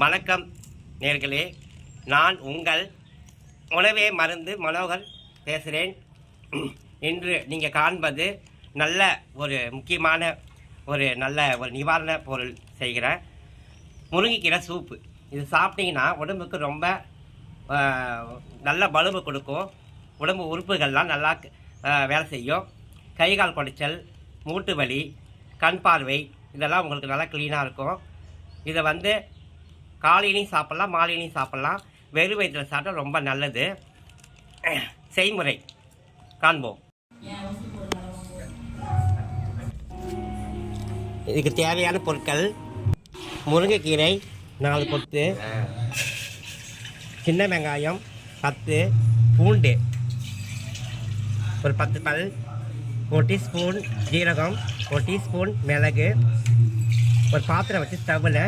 வணக்கம் நேர்களே, நான் உங்கள் உணவே மருந்து மனோகர் பேசுகிறேன். இன்று நீங்கள் காண்பது நல்ல ஒரு முக்கியமான நல்ல ஒரு நிவாரண பொருள் செய்கிறேன். முருங்கைக்கீரை சூப்பு. இது சாப்பிட்டீங்கன்னா உடம்புக்கு ரொம்ப நல்ல பலுவு கொடுக்கும். உடம்பு உறுப்புகள்லாம் நல்லா வேலை செய்யும். கை கால் குடைச்சல், மூட்டு வலி, கண் பார்வை இதெல்லாம் உங்களுக்கு நல்லா க்ளீனாக இருக்கும். இதை காலையிலையும் சாப்பிட்லாம், மாலையிலையும் சாப்பிட்லாம். வெறும் வயிற்றில் சாப்பிட்டா ரொம்ப நல்லது. செய்முறை காண்போம். இதுக்கு தேவையான பொருட்கள்: முருங்கைக்கீரை 4 கொத்து, சின்ன வெங்காயம் 10, பூண்டு ஒரு 10 பல், 1 டீஸ்பூன் ஜீரகம், 1 டீஸ்பூன் மிளகு. ஒரு பாத்திரம் வச்சு ஸ்டவ்வில்